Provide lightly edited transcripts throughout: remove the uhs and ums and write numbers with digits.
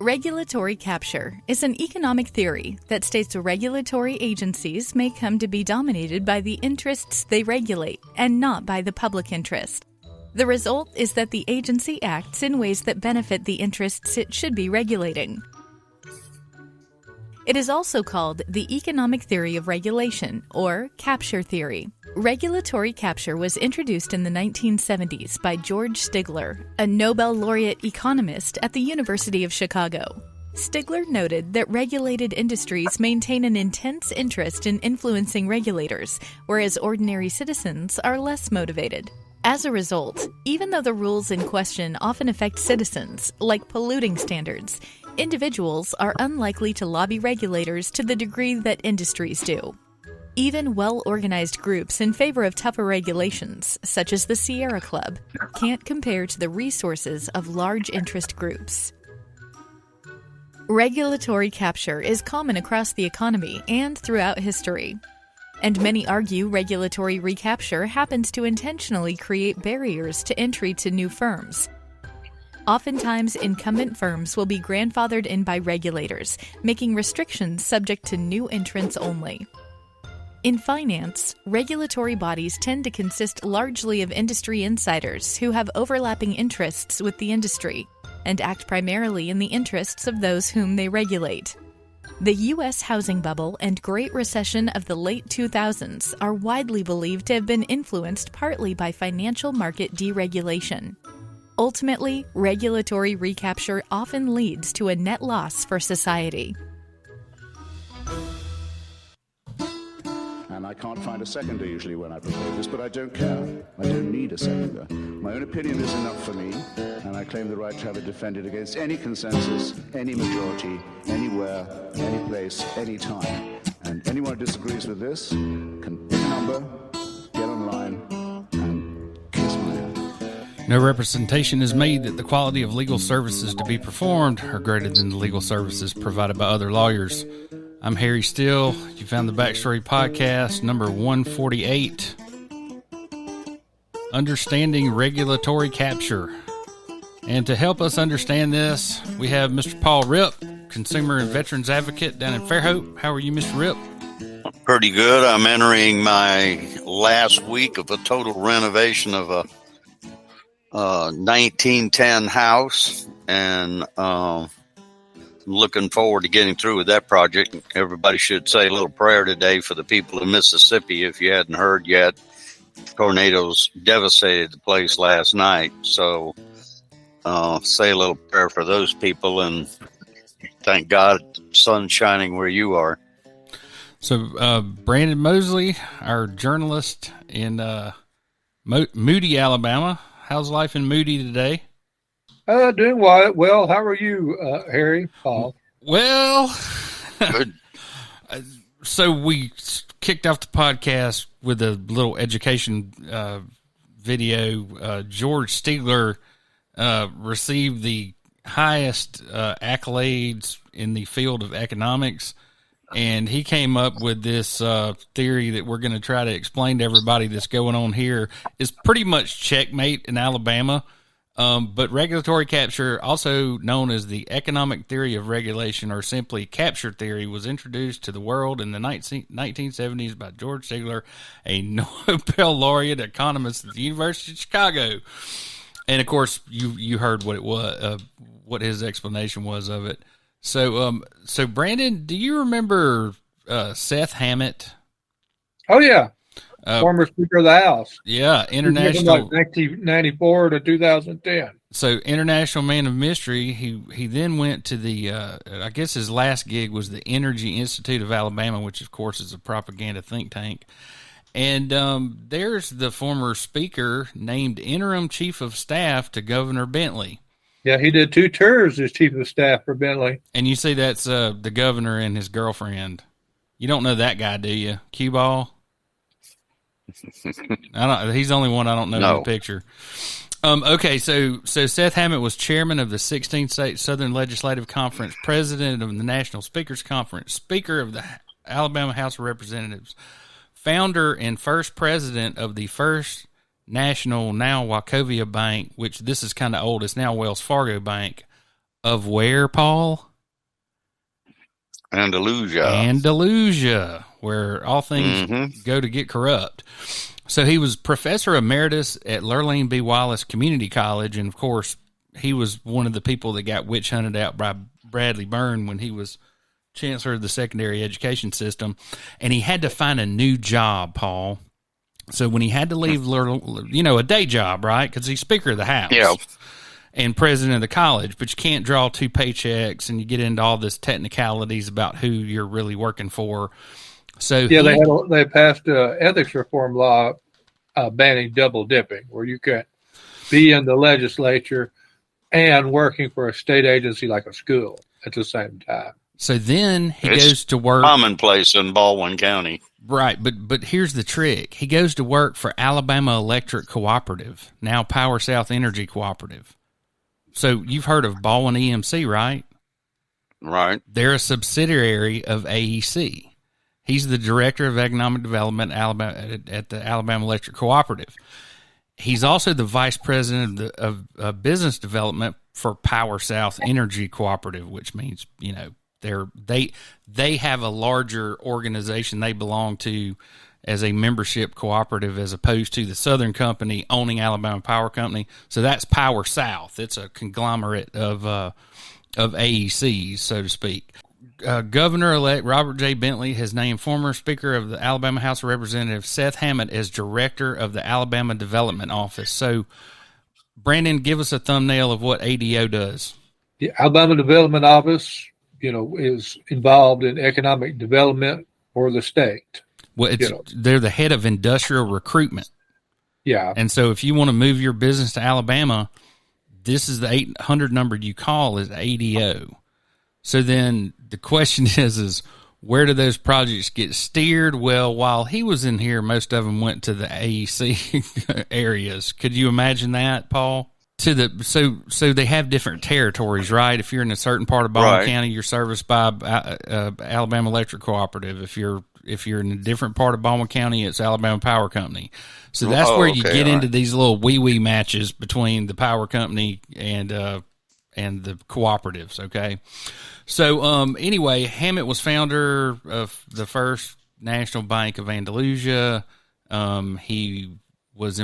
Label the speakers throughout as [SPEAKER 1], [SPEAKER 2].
[SPEAKER 1] Regulatory capture is an economic theory that states regulatory agencies may come to be dominated by the interests they regulate and not by the public interest. The result is that the agency acts in ways that benefit the interests it should be regulating. It is also called the economic theory of regulation, or capture theory. Regulatory capture was introduced in the 1970s by George Stigler, a Nobel laureate economist at the University of Chicago. Stigler noted that regulated industries maintain an intense interest in influencing regulators, whereas ordinary citizens are less motivated. As a result, even though the rules in question often affect citizens, like polluting standards, individuals are unlikely to lobby regulators to the degree that industries do. Even well-organized groups in favor of tougher regulations, such as the Sierra Club, can't compare to the resources of large interest groups. Regulatory capture is common across the economy and throughout history. And many argue regulatory recapture happens to intentionally create barriers to entry to new firms. Oftentimes, incumbent firms will be grandfathered in by regulators, making restrictions subject to new entrants only. In finance, regulatory bodies tend to consist largely of industry insiders who have overlapping interests with the industry and act primarily in the interests of those whom they regulate. The U.S. housing bubble and Great Recession of the late 2000s are widely believed to have been influenced partly by financial market deregulation. Ultimately, regulatory recapture often leads to a net loss for society.
[SPEAKER 2] And I can't find a seconder usually when I propose this, but I don't care. I don't need a seconder. My own opinion is enough for me, and I claim the right to have it defended against any consensus, any majority, anywhere, any place, any time. And anyone who disagrees with this can pick a number, get online, and kiss my hand.
[SPEAKER 3] No representation is made that the quality of legal services to be performed are greater than the legal services provided by other lawyers. I'm Harry Steele. You found the Backstory Podcast, number 148, Understanding Regulatory Capture. And to help us understand this, we have Mr. Paul Ripp, Consumer and Veterans Advocate down in Fairhope. How are you, Mr. Ripp?
[SPEAKER 4] Pretty good. I'm entering my last week of a total renovation of a 1910 house, and looking forward to getting through with that project. Everybody should say a little prayer today for the people of Mississippi. If you hadn't heard yet, tornadoes devastated the place last night. So say a little prayer for those people, and thank God the sun's shining where you are.
[SPEAKER 3] So Brandon Mosley, our journalist in Moody, Alabama. How's life in Moody today?
[SPEAKER 5] Doing well. How are you, Harry, Paul?
[SPEAKER 3] Well,
[SPEAKER 4] good.
[SPEAKER 3] So we kicked off the podcast with a little education video. George Stigler received the highest accolades in the field of economics, and he came up with this theory that we're going to try to explain to everybody that's going on here. Is pretty much checkmate in Alabama. But regulatory capture, also known as the economic theory of regulation or simply capture theory, was introduced to the world in the 1970s by George Stigler, a Nobel laureate economist at the University of Chicago. And of course, you heard what it was, what his explanation was of it. So Brandon, do you remember Seth Hammett?
[SPEAKER 5] Oh yeah. Former Speaker of the House.
[SPEAKER 3] Yeah, international.
[SPEAKER 5] Like 1994 to 2010.
[SPEAKER 3] So, international man of mystery. He then went to the, I guess his last gig was the Energy Institute of Alabama, which, of course, is a propaganda think tank. And there's the former speaker named interim chief of staff to Governor Bentley.
[SPEAKER 5] Yeah, he did 2 tours as chief of staff for Bentley.
[SPEAKER 3] And you see that's the governor and his girlfriend. You don't know that guy, do you? Cue ball? He's the only one I don't know in the picture. Okay, so Seth Hammett was chairman of the 16th State Southern Legislative Conference, president of the National Speakers Conference, speaker of the Alabama House of Representatives, founder and first president of the First National, now Wachovia Bank, which this is kind of old. It's now Wells Fargo Bank, Of where, Paul? Andalusia, where all things go to get corrupt. So he was professor emeritus at Lurleen B. Wallace Community College, and of course, he was one of the people that got witch hunted out by Bradley Byrne when he was chancellor of the secondary education system, and he had to find a new job, Paul. So when he had to leave, a day job, right? Because he's Speaker of the House.
[SPEAKER 4] Yeah.
[SPEAKER 3] And president of the college, but you can't draw two paychecks, and you get into all this technicalities about who you're really working for. So
[SPEAKER 5] they passed an ethics reform law banning double dipping, where you can't be in the legislature and working for a state agency like a school at the same time.
[SPEAKER 3] So then he goes to work.
[SPEAKER 4] Commonplace in Baldwin County,
[SPEAKER 3] right? But here's the trick: he goes to work for Alabama Electric Cooperative, now Power South Energy Cooperative. So you've heard of Baldwin EMC, right?
[SPEAKER 4] Right.
[SPEAKER 3] They're a subsidiary of AEC. He's the director of economic development at the Alabama Electric Cooperative. He's also the vice president of business development for Power South Energy Cooperative, which means, they have a larger organization they belong to as a membership cooperative, as opposed to the Southern Company owning Alabama Power Company. So that's Power South. It's a conglomerate of AECs, so to speak. Governor-elect Robert J. Bentley has named former Speaker of the Alabama House of Representatives Seth Hammett as director of the Alabama Development Office. So, Brandon, give us a thumbnail of what ADO does.
[SPEAKER 5] The Alabama Development Office, is involved in economic development for the state.
[SPEAKER 3] Well, they're the head of industrial recruitment.
[SPEAKER 5] Yeah.
[SPEAKER 3] And so if you want to move your business to Alabama, this is the 800 number you call is ADO. So then the question is where do those projects get steered? Well, while he was in here, most of them went to the AEC areas. Could you imagine that, Paul? So they have different territories, right? If you're in a certain part of Baldwin County, you're serviced by Alabama Electric Cooperative. If you're in a different part of Baldwin County, it's Alabama Power Company. So that's where you get into these little wee matches between the power company and the cooperatives. Okay. So anyway, Hammett was founder of the First National Bank of Andalusia. He was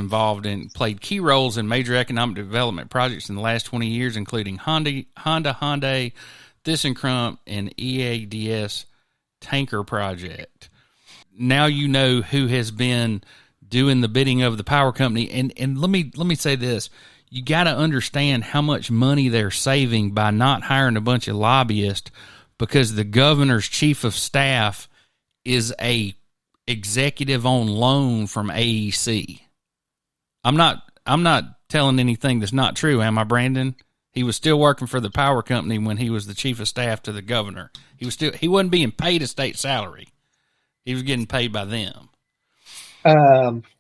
[SPEAKER 3] played key roles in major economic development projects in the last 20 years, including Honda, ThyssenKrupp, and EADS tanker project. Now you know who has been doing the bidding of the power company, and let me say this: you got to understand how much money they're saving by not hiring a bunch of lobbyists, because the governor's chief of staff is a executive on loan from AEC. I'm not telling anything that's not true, am I, Brandon? He was still working for the power company when he was the chief of staff to the governor. He wasn't being paid a state salary. He was getting paid by them.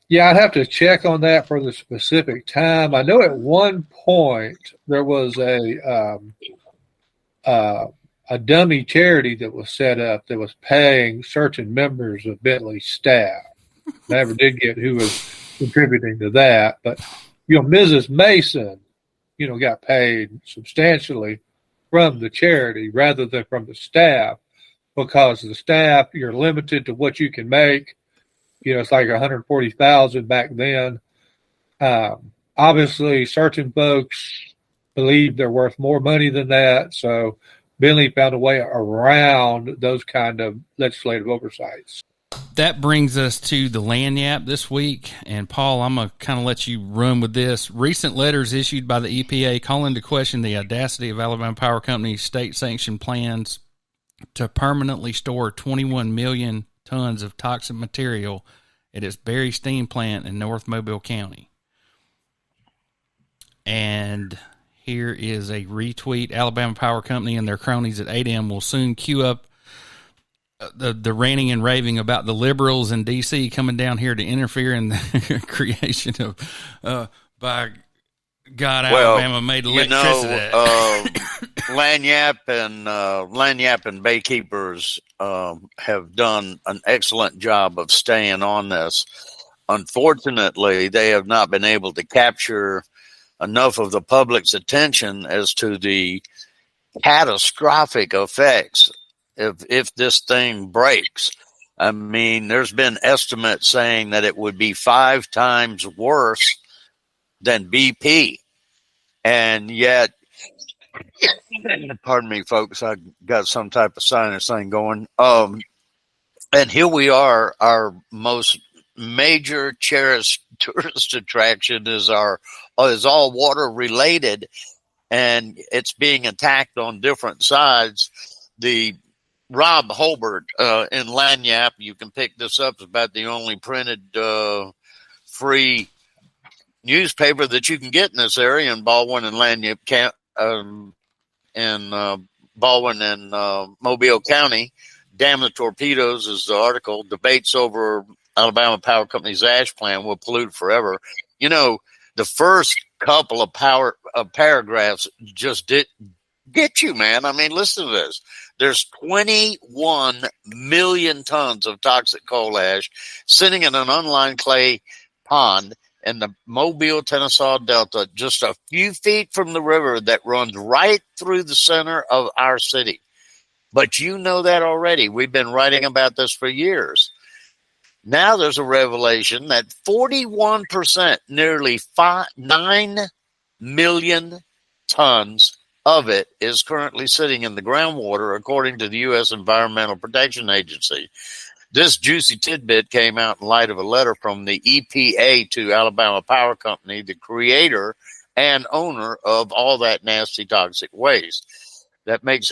[SPEAKER 5] Yeah, I'd have to check on that for the specific time. I know at one point there was a dummy charity that was set up that was paying certain members of Bentley's staff. Never did get who was contributing to that, but Mrs. Mason, got paid substantially from the charity rather than from the staff, because the staff, you're limited to what you can make. It's like $140,000 back then. Obviously, certain folks believe they're worth more money than that, so Bentley found a way around those kind of legislative oversights.
[SPEAKER 3] That brings us to the lagniappe this week. And, Paul, I'm going to kind of let you run with this. Recent letters issued by the EPA call into question the audacity of Alabama Power Company's state-sanctioned plans to permanently store 21 million tons of toxic material at its Berry Steam Plant in North Mobile County. And here is a retweet. Alabama Power Company and their cronies at ADEM will soon queue up the ranting and raving about the liberals in D.C. coming down here to interfere in the creation of, by God, Alabama made electricity.
[SPEAKER 4] Lagniappe and baykeepers have done an excellent job of staying on this. Unfortunately, they have not been able to capture enough of the public's attention as to the catastrophic effects if this thing breaks. I mean, there's been estimates saying that it would be 5 times worse than BP. And yet, pardon me, folks, I got some type of sinus thing going. And here we are, our most major cherished tourist attraction is all water related, and it's being attacked on different sides. The Rob Hubbard in Lanyap, you can pick this up. It's about the only printed free newspaper that you can get in this area in Baldwin and Lanyap, Baldwin and Mobile County. Damn the torpedoes is the article. Debates over Alabama Power Company's ash plan will pollute forever. You know, the first couple of paragraphs just did get you, man. I mean, listen to this. There's 21 million tons of toxic coal ash sitting in an unlined clay pond in the Mobile, Tennessee Delta, just a few feet from the river that runs right through the center of our city. But you know that already. We've been writing about this for years. Now there's a revelation that 41%, nearly 9 million tons of it is currently sitting in the groundwater, according to the U.S. Environmental Protection Agency. This juicy tidbit came out in light of a letter from the EPA to Alabama Power Company, the creator and owner of all that nasty toxic waste. That made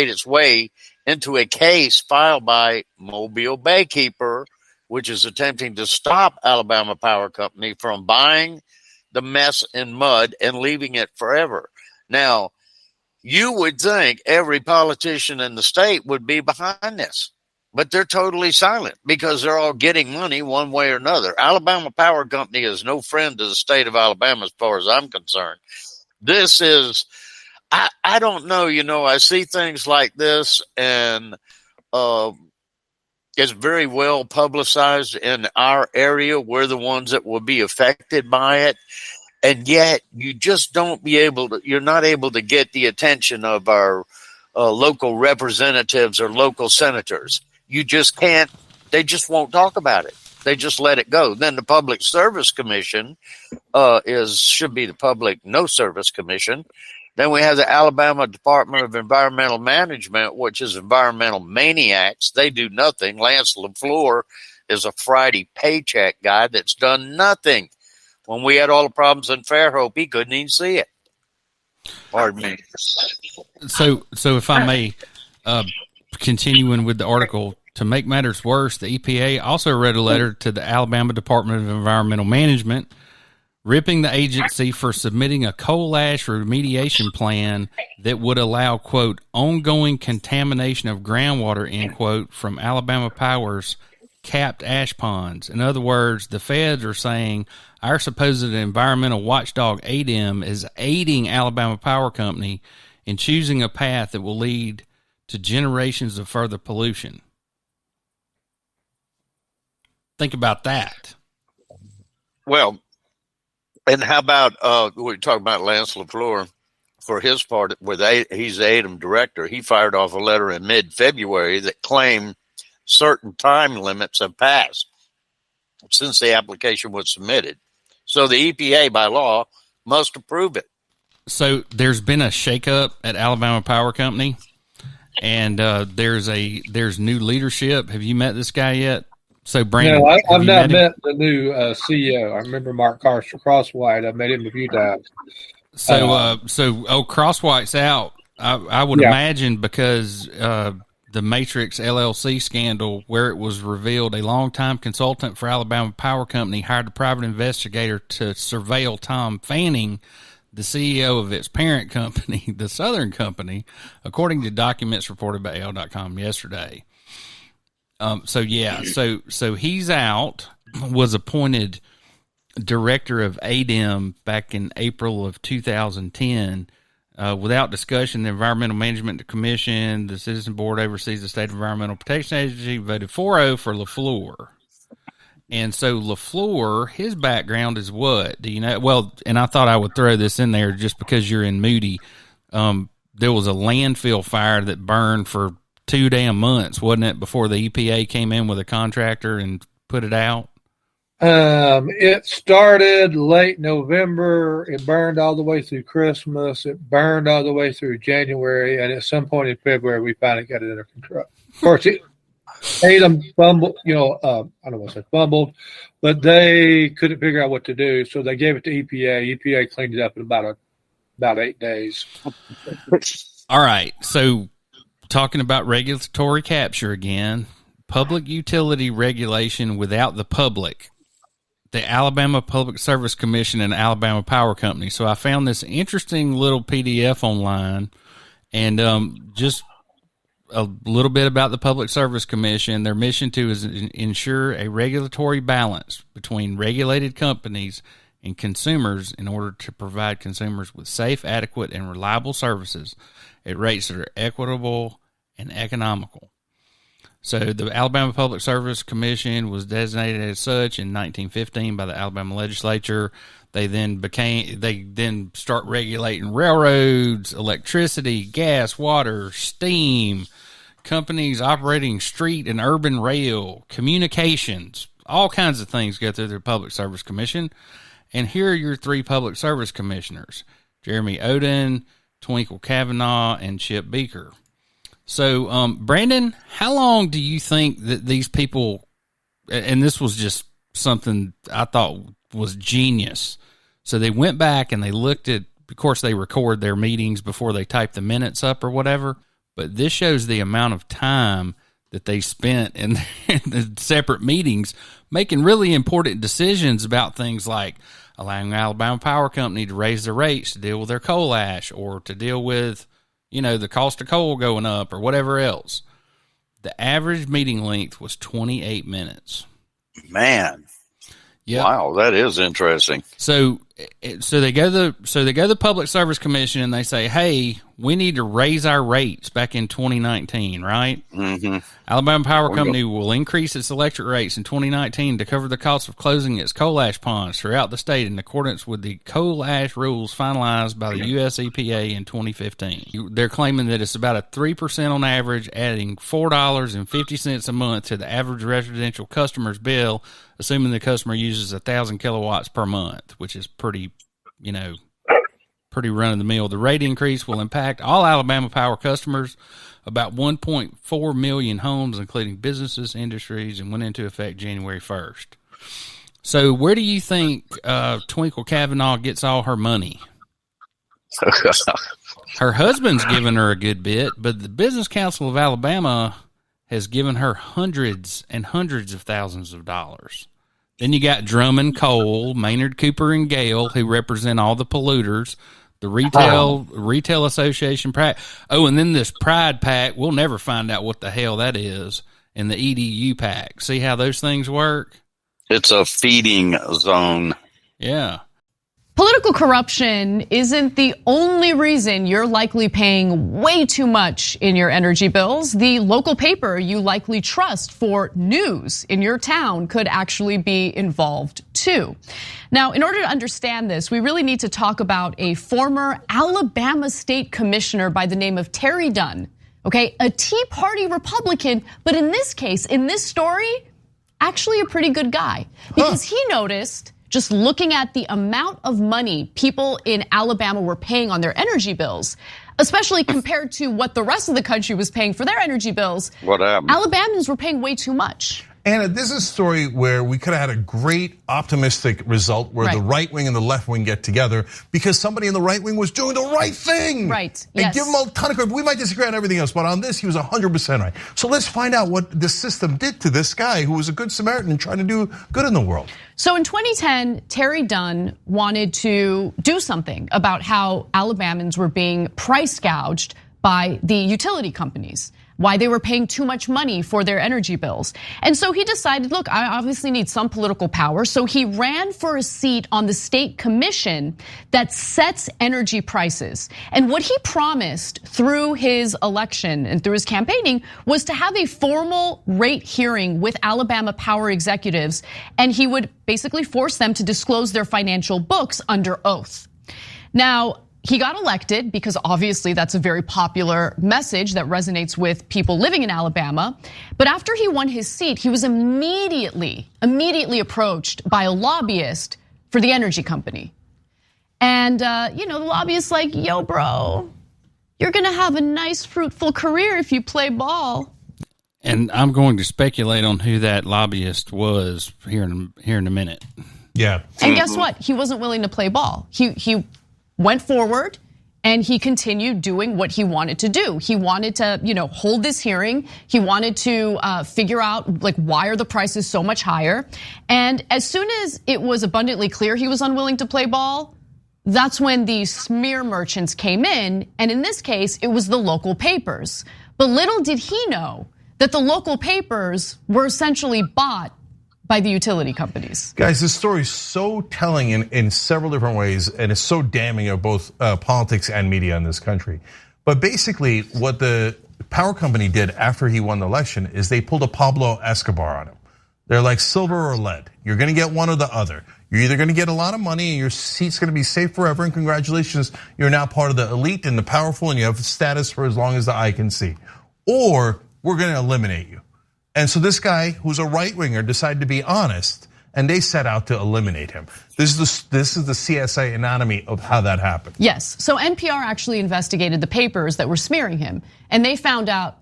[SPEAKER 4] its way into a case filed by Mobile Baykeeper, which is attempting to stop Alabama Power Company from buying the mess in mud and leaving it forever. Now, you would think every politician in the state would be behind this, but they're totally silent because they're all getting money one way or another. Alabama Power Company is no friend to the state of Alabama as far as I'm concerned. This is, I don't know, I see things like this, and it's very well publicized in our area. We're the ones that will be affected by it. And yet you just you're not able to get the attention of our local representatives or local senators. You just can't, they just won't talk about it. They just let it go. Then the Public Service Commission should be the Public No Service Commission. Then we have the Alabama Department of Environmental Management, which is environmental maniacs. They do nothing. Lance LeFleur is a Friday paycheck guy that's done nothing. When we had all the problems in Fairhope, he couldn't even see it. Pardon me.
[SPEAKER 3] So if I may, continuing with the article, to make matters worse, the EPA also read a letter to the Alabama Department of Environmental Management, ripping the agency for submitting a coal ash remediation plan that would allow, quote, ongoing contamination of groundwater, end quote, from Alabama Power's capped ash ponds. In other words, the feds are saying our supposed environmental watchdog ADEM is aiding Alabama Power Company in choosing a path that will lead to generations of further pollution. Think about that.
[SPEAKER 4] Well, and how about we talk about Lance LeFleur for his part? He's the ADEM director. He fired off a letter in mid-February that claimed certain time limits have passed since the application was submitted. So the EPA, by law, must approve it.
[SPEAKER 3] So there's been a shakeup at Alabama Power Company, and there's new leadership. Have you met this guy yet? So Brandon,
[SPEAKER 5] no, I've not met the new CEO. I remember Mark Crosswhite. I've met him a few times.
[SPEAKER 3] So Crosswhite's out. I would imagine because the Matrix LLC scandal, where it was revealed a longtime consultant for Alabama Power Company hired a private investigator to surveil Tom Fanning, the CEO of its parent company, the Southern Company, according to documents reported by AL.com yesterday. So he's out, was appointed director of ADEM back in April of 2010. Without discussion, the Environmental Management Commission, the Citizen Board oversees the State Environmental Protection Agency, voted 4-0 for LeFleur. And so LeFleur, his background is what? Do you know? Well, and I thought I would throw this in there just because you're in Moody. there was a landfill fire that burned for 2 damn months, wasn't it, before the EPA came in with a contractor and put it out?
[SPEAKER 5] It started late November. It burned all the way through Christmas. It burned all the way through January. And at some point in February, we finally got it under control. Of course, ADEM fumbled, I don't want to say fumbled, but they couldn't figure out what to do. So they gave it to EPA. EPA cleaned it up in about 8 days.
[SPEAKER 3] All right. So talking about regulatory capture again, public utility regulation without the public. The Alabama Public Service Commission and Alabama Power Company. So I found this interesting little PDF online, and just a little bit about the Public Service Commission. Their mission is ensure a regulatory balance between regulated companies and consumers in order to provide consumers with safe, adequate, and reliable services at rates that are equitable and economical. So the Alabama Public Service Commission was designated as such in 1915 by the Alabama legislature. They then start regulating railroads, electricity, gas, water, steam, companies operating street and urban rail, communications, all kinds of things go through the Public Service Commission. And here are your 3 public service commissioners: Jeremy Oden, Twinkle Cavanaugh, and Chip Beaker. So, Brandon, how long do you think that these people, and this was just something I thought was genius. So they went back and they looked at, of course, they record their meetings before they type the minutes up or whatever, but this shows the amount of time that they spent in the separate meetings making really important decisions about things like allowing Alabama Power Company to raise their rates to deal with their coal ash or to deal with, the cost of coal going up or whatever else. The average meeting length was 28 minutes.
[SPEAKER 4] Man.
[SPEAKER 3] Yep.
[SPEAKER 4] Wow, that is interesting.
[SPEAKER 3] So they go to the Public Service Commission and they say, "Hey, we need to raise our rates back in 2019, right?"
[SPEAKER 4] Mm-hmm.
[SPEAKER 3] Alabama Power Company will increase its electric rates in 2019 to cover the cost of closing its coal ash ponds throughout the state in accordance with the coal ash rules finalized by the U.S. EPA in 2015. They're claiming that it's about a 3% on average, adding $4.50 a month to the average residential customer's bill, assuming the customer uses 1,000 kilowatts per month, which is pretty run-of-the-mill. The rate increase will impact all Alabama Power customers, about 1.4 million homes, including businesses, industries, and went into effect January 1st. So where do you think Twinkle Cavanaugh gets all her money? Her husband's given her a good bit, but the Business Council of Alabama has given her hundreds and hundreds of thousands of dollars. Then you got Drummond, Cole, Maynard, Cooper, and Gale, who represent all the polluters. The Retail Association. And then this Pride PAC. We'll never find out what the hell that is. And the EDU PAC. See how those things work?
[SPEAKER 4] It's a feeding zone.
[SPEAKER 3] Yeah.
[SPEAKER 6] Political corruption isn't the only reason you're likely paying way too much in your energy bills. The local paper you likely trust for news in your town could actually be involved too. Now, in order to understand this, we really need to talk about a former Alabama state commissioner by the name of Terry Dunn. Okay, a Tea Party Republican, but in this case, in this story, actually a pretty good guy. Because he noticed, just looking at the amount of money people in Alabama were paying on their energy bills, especially compared to what the rest of the country was paying for their energy bills.
[SPEAKER 4] What happened?
[SPEAKER 6] Alabamans were paying way too much.
[SPEAKER 7] Anna, this is a story where we could have had a great optimistic result where the right wing and the left wing get together because somebody in the right wing was doing the right thing.
[SPEAKER 6] Right,
[SPEAKER 7] and give him a ton of credit. We might disagree on everything else, but on this, he was 100% right. So let's find out what the system did to this guy who was a good Samaritan and trying to do good in the world.
[SPEAKER 6] So in 2010, Terry Dunn wanted to do something about how Alabamans were being price gouged by the utility companies, why they were paying too much money for their energy bills. And so he decided, look, I obviously need some political power. So he ran for a seat on the state commission that sets energy prices. And what he promised through his election and through his campaigning was to have a formal rate hearing with Alabama power executives. And he would basically force them to disclose their financial books under oath. Now, he got elected because obviously that's a very popular message that resonates with people living in Alabama. But after he won his seat, he was immediately approached by a lobbyist for the energy company. And the lobbyist's like, yo, bro, you're gonna have a nice, fruitful career if you play ball.
[SPEAKER 3] And I'm going to speculate on who that lobbyist was here in a minute.
[SPEAKER 7] Yeah.
[SPEAKER 6] And guess what? He wasn't willing to play ball. He went forward and he continued doing what he wanted to do. He wanted to, hold this hearing. He wanted to figure out why are the prices so much higher? And as soon as it was abundantly clear he was unwilling to play ball, that's when the smear merchants came in. And in this case, it was the local papers. But little did he know that the local papers were essentially bought by the utility companies.
[SPEAKER 7] Guys, this story is so telling in several different ways, and it's so damning of both politics and media in this country. But basically, what the power company did after he won the election is they pulled a Pablo Escobar on him. They're like silver or lead. You're gonna get one or the other. You're either gonna get a lot of money and your seat's gonna be safe forever, and congratulations, you're now part of the elite and the powerful and you have status for as long as the eye can see. Or we're gonna eliminate you. And so this guy, who's a right-winger, decided to be honest, and they set out to eliminate him. This is the CSI anatomy of how that happened.
[SPEAKER 6] Yes, so NPR actually investigated the papers that were smearing him, and they found out,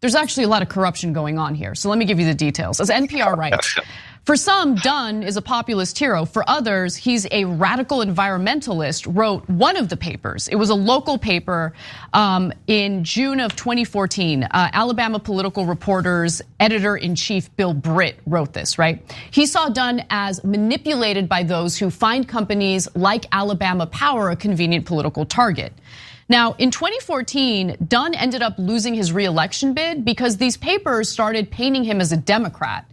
[SPEAKER 6] there's actually a lot of corruption going on here. So let me give you the details. As NPR writes, for some, Dunn is a populist hero. For others, he's a radical environmentalist, wrote one of the papers. It was a local paper in June of 2014. Alabama political reporter's editor-in-chief, Bill Britt, wrote this, right? He saw Dunn as manipulated by those who find companies like Alabama Power a convenient political target. Now, in 2014, Dunn ended up losing his re-election bid because these papers started painting him as a Democrat.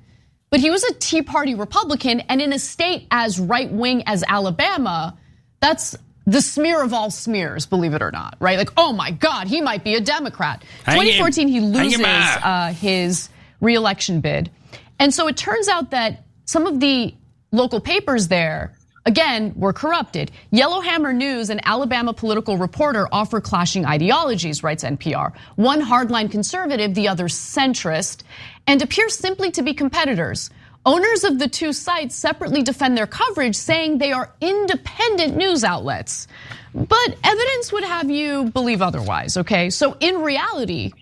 [SPEAKER 6] But he was a Tea Party Republican, and in a state as right-wing as Alabama, that's the smear of all smears, believe it or not, right? Oh my God, he might be a Democrat. 2014, he loses his re-election bid. And so it turns out that some of the local papers there, again, were corrupted. Yellowhammer News, an Alabama political reporter, offer clashing ideologies, writes NPR. One hardline conservative, the other centrist, and appear simply to be competitors. Owners of the two sites separately defend their coverage, saying they are independent news outlets. But evidence would have you believe otherwise, okay? So in reality,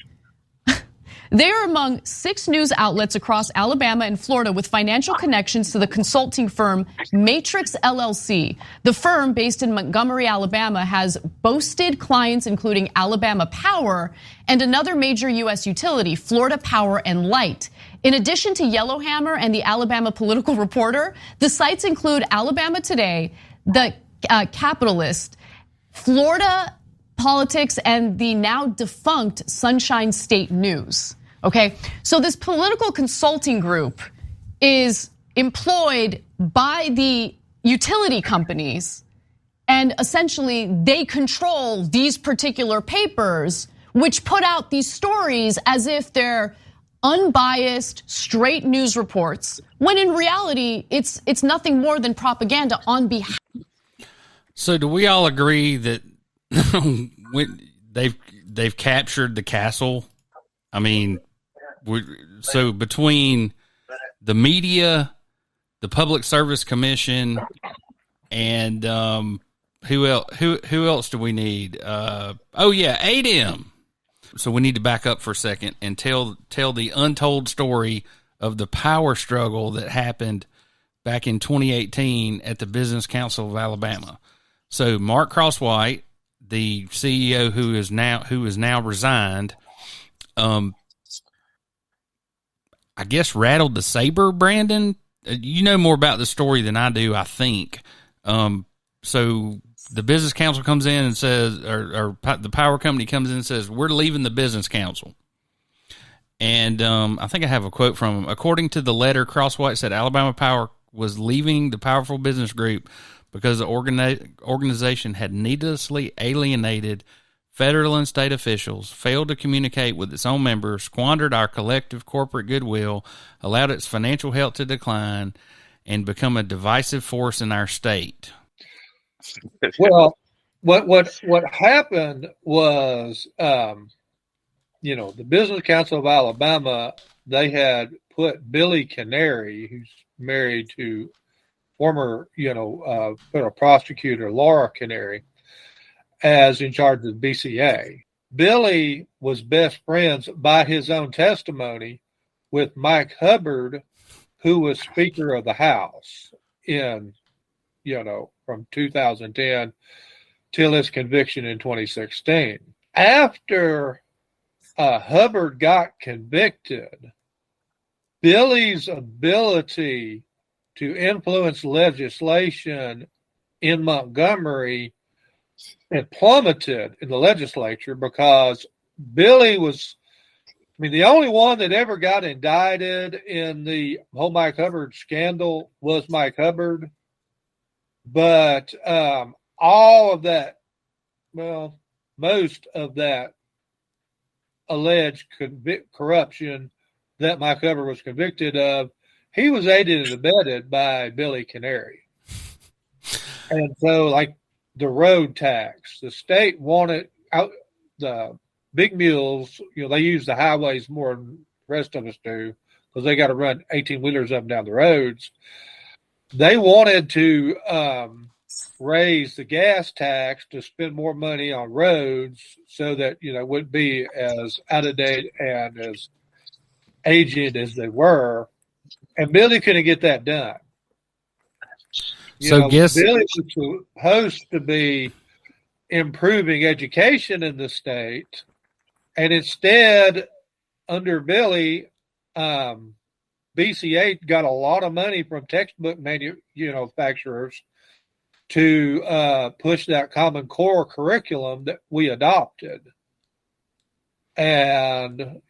[SPEAKER 6] they are among 6 news outlets across Alabama and Florida with financial connections to the consulting firm Matrix LLC. The firm, based in Montgomery, Alabama, has boasted clients including Alabama Power and another major US utility, Florida Power and Light. In addition to Yellowhammer and the Alabama Political Reporter, the sites include Alabama Today, the Capitalist, Florida Politics, and the now defunct Sunshine State News. Okay, so this political consulting group is employed by the utility companies, and essentially they control these particular papers, which put out these stories as if they're unbiased, straight news reports, when in reality, it's nothing more than propaganda on behalf.
[SPEAKER 3] So do we all agree that they've captured the castle? I mean, so between the media, the Public Service Commission, and who else do we need? ADEM. So we need to back up for a second and tell the untold story of the power struggle that happened back in 2018 at the Business Council of Alabama. So Mark Crosswhite, the CEO who is now resigned, I guess rattled the saber, Brandon. You know more about the story than I do, I think. So the business council comes in and says, or the power company comes in and says, we're leaving the business council. And I think I have a quote from him. According to the letter, Crosswhite said Alabama Power was leaving the powerful business group because the organization had needlessly alienated federal and state officials, failed to communicate with its own members, squandered our collective corporate goodwill, allowed its financial health to decline, and become a divisive force in our state.
[SPEAKER 5] Well, what happened was, the Business Council of Alabama, they had put Billy Canary, who's married to former, federal prosecutor Laura Canary, as in charge of the BCA. Billy was best friends by his own testimony with Mike Hubbard, who was Speaker of the House in, from 2010 till his conviction in 2016. After Hubbard got convicted, Billy's ability to influence legislation in Montgomery had plummeted in the legislature because Billy was, the only one that ever got indicted in the whole Mike Hubbard scandal was Mike Hubbard. But all of that, most of that alleged corruption that Mike Hubbard was convicted of, he was aided and abetted by Billy Canary. And so, like the road tax, the state wanted out the big mules, they use the highways more than the rest of us do because they got to run 18-wheelers up and down the roads. They wanted to raise the gas tax to spend more money on roads so that, it wouldn't be as out of date and as aged as they were. And Billy couldn't get that done. Billy was supposed to be improving education in the state, and instead, under Billy, BCA got a lot of money from textbook manufacturers to push that Common Core curriculum that we adopted. And,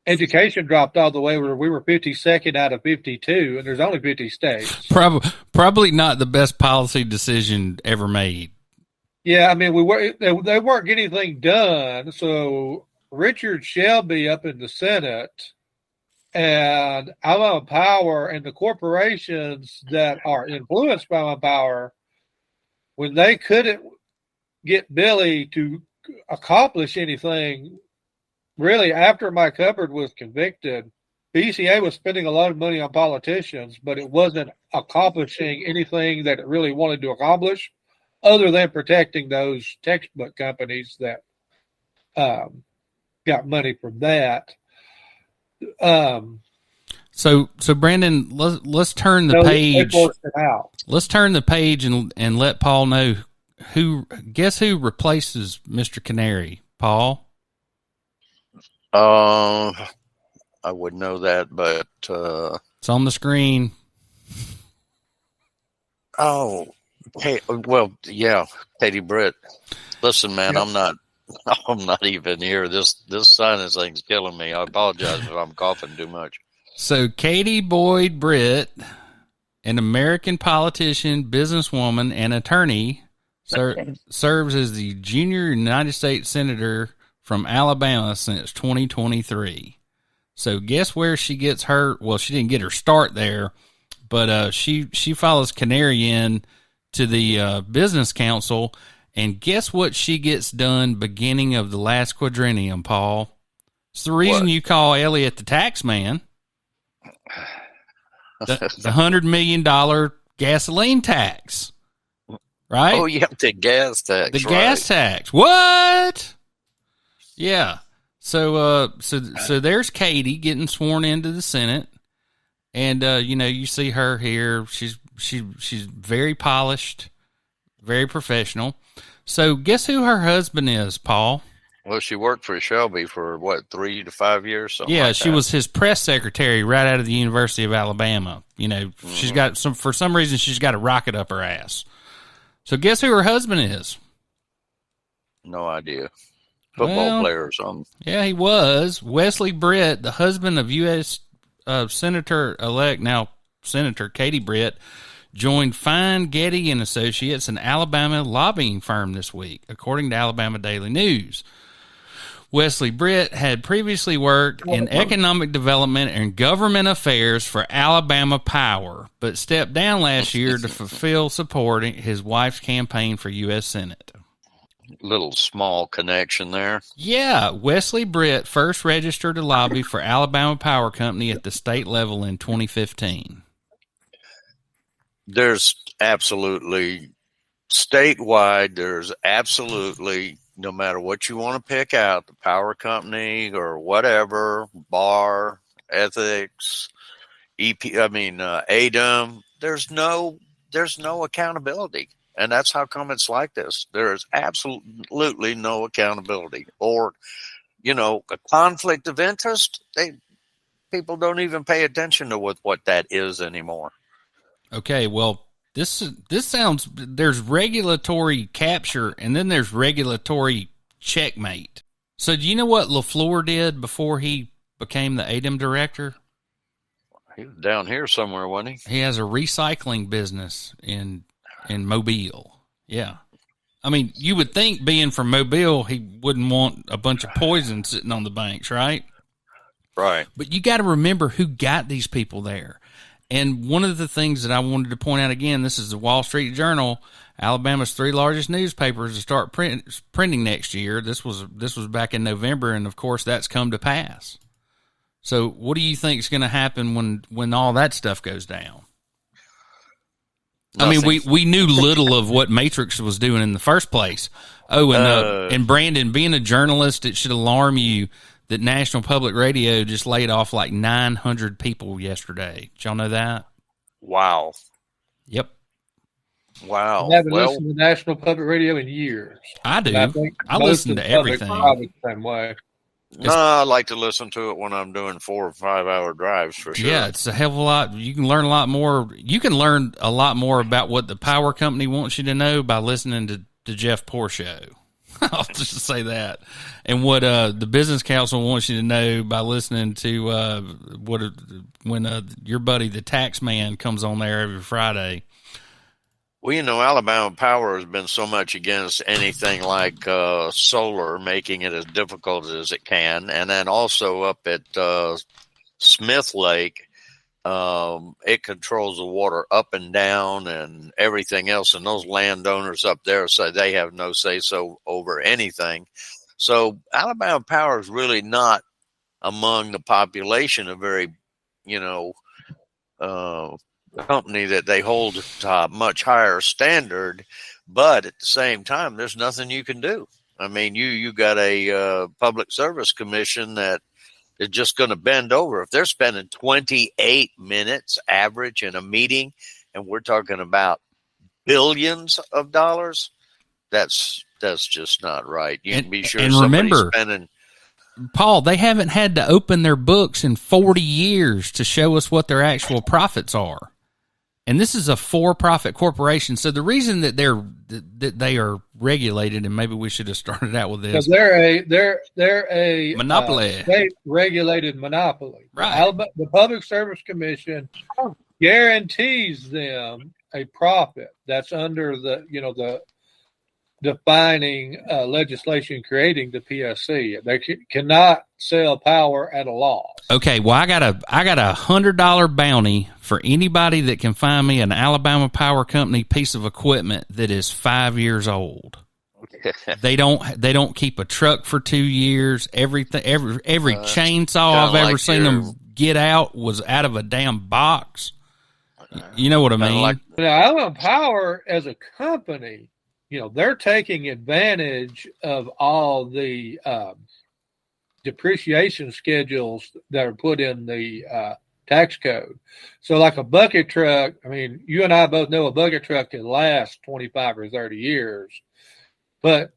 [SPEAKER 5] education dropped all the way where we were 52nd out of 52, and there's only 50 states.
[SPEAKER 3] Probably not the best policy decision ever made.
[SPEAKER 5] Yeah, they weren't getting anything done. So Richard Shelby up in the Senate and Alabama Power and the corporations that are influenced by Alabama Power, when they couldn't get Billy to accomplish anything, really, after Mike Hubbard was convicted, BCA was spending a lot of money on politicians, but it wasn't accomplishing anything that it really wanted to accomplish other than protecting those textbook companies that got money from that.
[SPEAKER 3] So Brandon, let's turn the page. Let's turn the page and let Paul know guess who replaces Mr. Canary, Paul?
[SPEAKER 4] I would know that, but
[SPEAKER 3] it's on the screen.
[SPEAKER 4] Oh, hey, well, yeah, Katie Britt. Listen, man, yeah. I'm not even here. This sinus thing's killing me. I apologize if I'm coughing too much.
[SPEAKER 3] So Katie Boyd Britt, an American politician, businesswoman, and attorney, serves as the junior United States Senator from Alabama since 2023. So guess where she gets her? Well, she didn't get her start there, but she follows Canary in to the Business Council, and guess what she gets done beginning of the last quadrennium, Paul? It's the reason you call Elliott the tax man. The $100 million gasoline tax, right?
[SPEAKER 4] Oh, yeah, the gas tax.
[SPEAKER 3] The gas tax. What? Yeah. So there's Katie getting sworn into the Senate, and you see her here. She's very polished, very professional. So guess who her husband is, Paul?
[SPEAKER 4] Well, she worked for Shelby for 3 to 5 years.
[SPEAKER 3] Yeah, she was his press secretary right out of the University of Alabama. She's got for some reason she's got a rocket up her ass. So guess who her husband is?
[SPEAKER 4] No idea. Football player or something.
[SPEAKER 3] Yeah, he was. Wesley Britt, the husband of U.S. Senator-elect, now Senator Katie Britt, joined Fine Getty and Associates, an Alabama lobbying firm, this week, according to Alabama Daily News. Wesley Britt had previously worked in economic development and government affairs for Alabama Power, but stepped down last year to fulfill supporting his wife's campaign for U.S. Senate.
[SPEAKER 4] Little small connection there.
[SPEAKER 3] Yeah, Wesley Britt first registered to lobby for Alabama Power Company at the state level in 2015.
[SPEAKER 4] There's absolutely, statewide, there's absolutely, no matter what you want to pick out, the power company or whatever, bar, ethics, ADEM, there's no accountability. And that's how come it's like this. There is absolutely no accountability or, a conflict of interest. People don't even pay attention to what that is anymore.
[SPEAKER 3] Okay, well, this sounds, there's regulatory capture and then there's regulatory checkmate. So do you know what LeFleur did before he became the ADEM director?
[SPEAKER 4] He was down here somewhere, wasn't he?
[SPEAKER 3] He has a recycling business in Mobile. Yeah. I mean, you would think being from Mobile, he wouldn't want a bunch of poison sitting on the banks, right?
[SPEAKER 4] Right.
[SPEAKER 3] But you got to remember who got these people there. And one of the things that I wanted to point out again, this is the Wall Street Journal, Alabama's 3 largest newspapers to start printing next year. This was back in November, and of course that's come to pass. So what do you think is going to happen when all that stuff goes down? Nothing. I mean, we knew little of what Matrix was doing in the first place. Oh, and Brandon, being a journalist, it should alarm you that National Public Radio just laid off like 900 people yesterday. Did y'all know that?
[SPEAKER 4] Wow.
[SPEAKER 3] Yep.
[SPEAKER 5] I
[SPEAKER 4] Wow.
[SPEAKER 5] haven't listened to National Public Radio in years.
[SPEAKER 3] I do. I listen to everything.
[SPEAKER 5] Probably the same way.
[SPEAKER 4] No, I like to listen to it when I'm doing 4 or 5 hour drives for sure.
[SPEAKER 3] Yeah, it's a hell of a lot. You can learn a lot more. You can learn a lot more about what the power company wants you to know by listening to Jeff Poor Show. I'll just say that. And what the Business Council wants you to know by listening to when your buddy, the tax man, comes on there every Friday.
[SPEAKER 4] Well, Alabama Power has been so much against anything like solar, making it as difficult as it can. And then also up at Smith Lake, it controls the water up and down and everything else. And those landowners up there say they have no say-so over anything. So Alabama Power is really not among the population a very, company that they hold to a much higher standard, but at the same time, there's nothing you can do. I mean, you got a Public Service Commission that is just going to bend over. If they're spending 28 minutes average in a meeting, and we're talking about billions of dollars, that's just not right. You can be sure. And remember, spending.
[SPEAKER 3] Paul, they haven't had to open their books in 40 years to show us what their actual profits are. And this is a for-profit corporation. So the reason that they are regulated, and maybe we should have started out with this,
[SPEAKER 5] because they're a
[SPEAKER 3] monopoly,
[SPEAKER 5] state-regulated monopoly.
[SPEAKER 3] Right.
[SPEAKER 5] The Public Service Commission guarantees them a profit that's under the defining legislation creating the PSC. They cannot sell power at a loss.
[SPEAKER 3] Okay, well, I got a $100 bounty for anybody that can find me an Alabama Power Company piece of equipment that is 5 years old. They don't keep a truck for 2 years. Every chainsaw I've ever seen them get out was out of a damn box. You know what I mean?
[SPEAKER 5] Now, Alabama Power as a company, they're taking advantage of all the depreciation schedules that are put in the tax code. So like a bucket truck, I mean, you and I both know a bucket truck can last 25 or 30 years, but,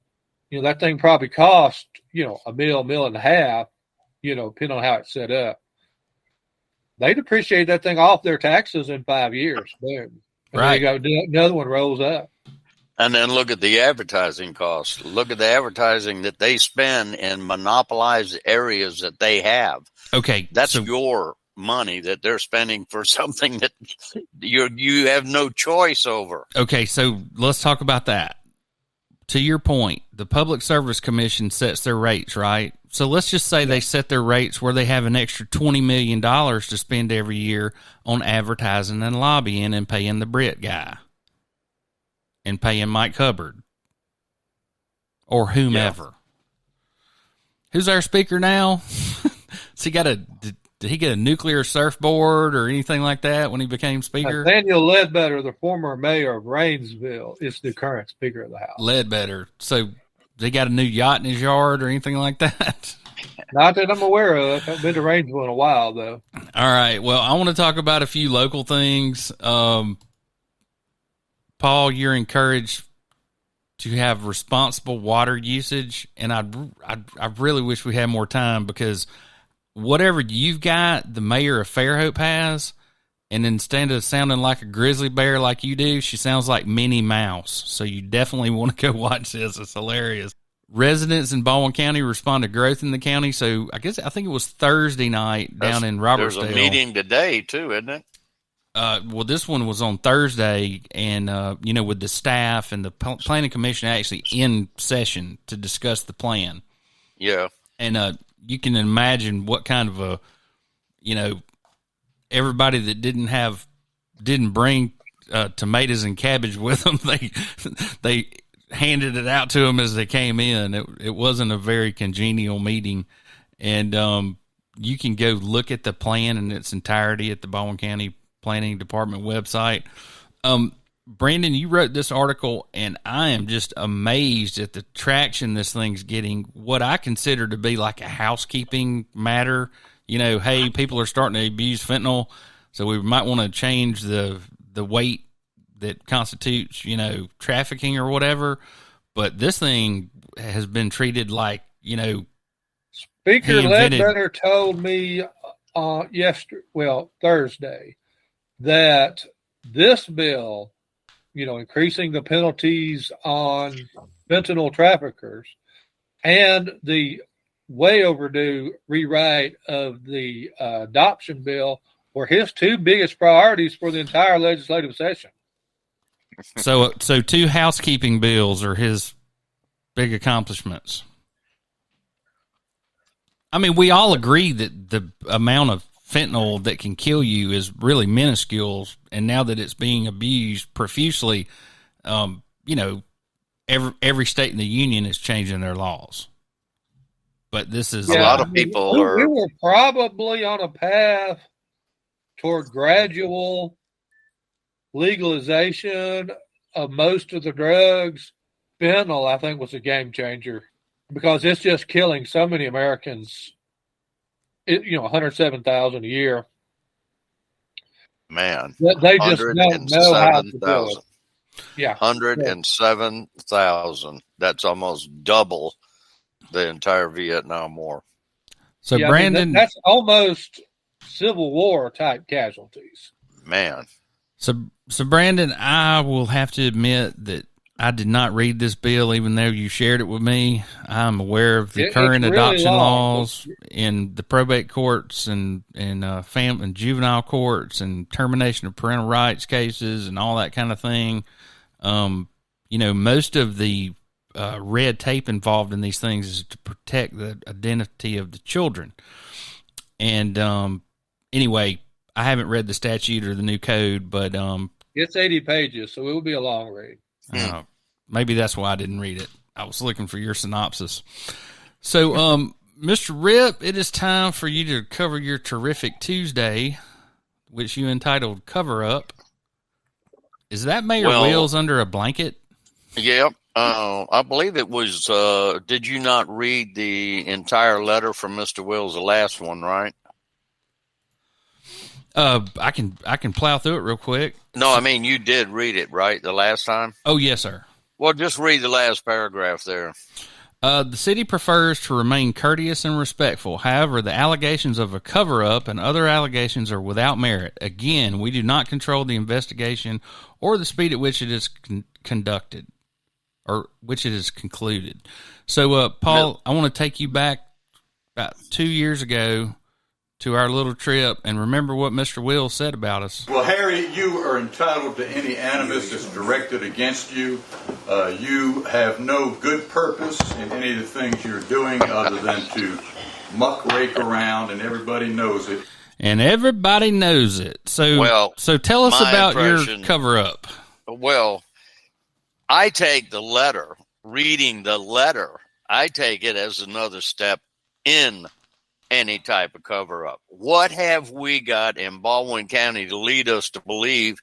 [SPEAKER 5] that thing probably cost, $1 million and a half, depending on how it's set up. They depreciate that thing off their taxes in 5 years. Boom. And
[SPEAKER 3] right.
[SPEAKER 5] Another one rolls up.
[SPEAKER 4] And then look at the advertising costs. Look at the advertising that they spend in monopolized areas that they have.
[SPEAKER 3] Okay.
[SPEAKER 4] That's your money that they're spending for something that you have no choice over.
[SPEAKER 3] Okay, so let's talk about that. To your point, the Public Service Commission sets their rates, right, So let's just say they set their rates where they have an extra $20 million to spend every year on advertising and lobbying and paying the Britt guy and paying Mike Hubbard or whomever. Yeah. Who's our speaker now? Did he get a nuclear surfboard or anything like that when he became speaker?
[SPEAKER 5] Daniel Ledbetter, the former mayor of Rainsville, is the current speaker of the House.
[SPEAKER 3] Ledbetter. So they got a new yacht in his yard or anything like that?
[SPEAKER 5] Not that I'm aware of. I haven't been to Rainsville in a while, though.
[SPEAKER 3] All right. Well, I want to talk about a few local things. Paul, you're encouraged to have responsible water usage, and I really wish we had more time, because whatever you've got, the mayor of Fairhope has, and instead of sounding like a grizzly bear like you do, she sounds like Minnie Mouse. So you definitely want to go watch this. It's hilarious. Residents in Baldwin County respond to growth in the county. So I think it was Thursday night down in Robertsdale.
[SPEAKER 4] There's a meeting today too, isn't it?
[SPEAKER 3] Well, this one was on Thursday, and with the staff and the planning commission actually in session to discuss the plan.
[SPEAKER 4] Yeah,
[SPEAKER 3] and you can imagine what kind of everybody that didn't bring tomatoes and cabbage with them, they handed it out to them as they came in. It wasn't a very congenial meeting, and you can go look at the plan in its entirety at the Baldwin County Planning Department website. Brandon, you wrote this article, and I am just amazed at the traction this thing's getting. What I consider to be like a housekeeping matter. Hey, people are starting to abuse fentanyl, so we might want to change the weight that constitutes, trafficking or whatever. But this thing has been treated like,
[SPEAKER 5] Speaker Ledbetter told me Thursday, that this bill, increasing the penalties on fentanyl traffickers and the way overdue rewrite of the adoption bill were his two biggest priorities for the entire legislative session.
[SPEAKER 3] So 2 housekeeping bills are his big accomplishments. I mean, we all agree that the amount of fentanyl that can kill you is really minuscule, and now that it's being abused profusely, every state in the union is changing their laws. But this is
[SPEAKER 4] a lot of people
[SPEAKER 5] we were probably on a path toward gradual legalization of most of the drugs. Fentanyl, I think, was a game changer, because it's just killing so many Americans. 107,000 a year.
[SPEAKER 4] Man,
[SPEAKER 5] they just don't know how to do it. Yeah,
[SPEAKER 4] 107,000. That's almost double the entire Vietnam War.
[SPEAKER 3] So, yeah, Brandon,
[SPEAKER 5] that's almost Civil War type casualties.
[SPEAKER 4] Man.
[SPEAKER 3] So Brandon, I will have to admit that I did not read this bill, even though you shared it with me. I'm aware of the current adoption laws in the probate courts and family and juvenile courts and termination of parental rights cases and all that kind of thing. Most of the red tape involved in these things is to protect the identity of the children. And anyway, I haven't read the statute or the new code, but
[SPEAKER 5] it's 80 pages, so it will be a long read.
[SPEAKER 3] Maybe that's why I didn't read it. I was looking for your synopsis. So, Mr. Rip, it is time for you to cover your terrific Tuesday, which you entitled Cover Up. Is that Mayor Wills under a blanket?
[SPEAKER 4] Yep. I believe it was, did you not read the entire letter from Mr. Wills, the last one, right?
[SPEAKER 3] I can plow through it real quick.
[SPEAKER 4] No, I mean, you did read it, right, the last time?
[SPEAKER 3] Oh, yes, sir.
[SPEAKER 4] Well, just read the last paragraph there.
[SPEAKER 3] The city prefers to remain courteous and respectful. However, the allegations of a cover-up and other allegations are without merit. Again, we do not control the investigation or the speed at which it is conducted or which it is concluded. So, Paul, I want to take you back about 2 years ago to our little trip and remember what Mr. Wills said about us.
[SPEAKER 8] Well, Harry, you are entitled to any animus that's directed against you. You have no good purpose in any of the things you're doing other than to muckrake around, and everybody knows it.
[SPEAKER 3] And everybody knows it. So tell us about your cover-up.
[SPEAKER 4] Well, I take the letter, reading the letter, I take it as another step in any type of cover-up. What have we got in Baldwin County to lead us to believe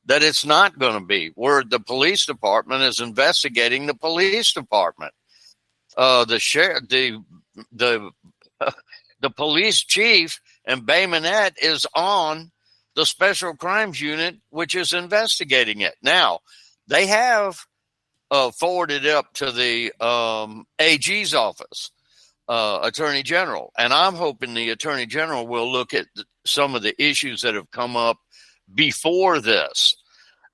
[SPEAKER 4] that it's not going to be? Where the police department is investigating the police department. The sheriff, the police chief and Baymonette is on the special crimes unit, which is investigating it. Now, they have forwarded it up to the AG's office. Attorney General, and I'm hoping the Attorney General will look at some of the issues that have come up before this.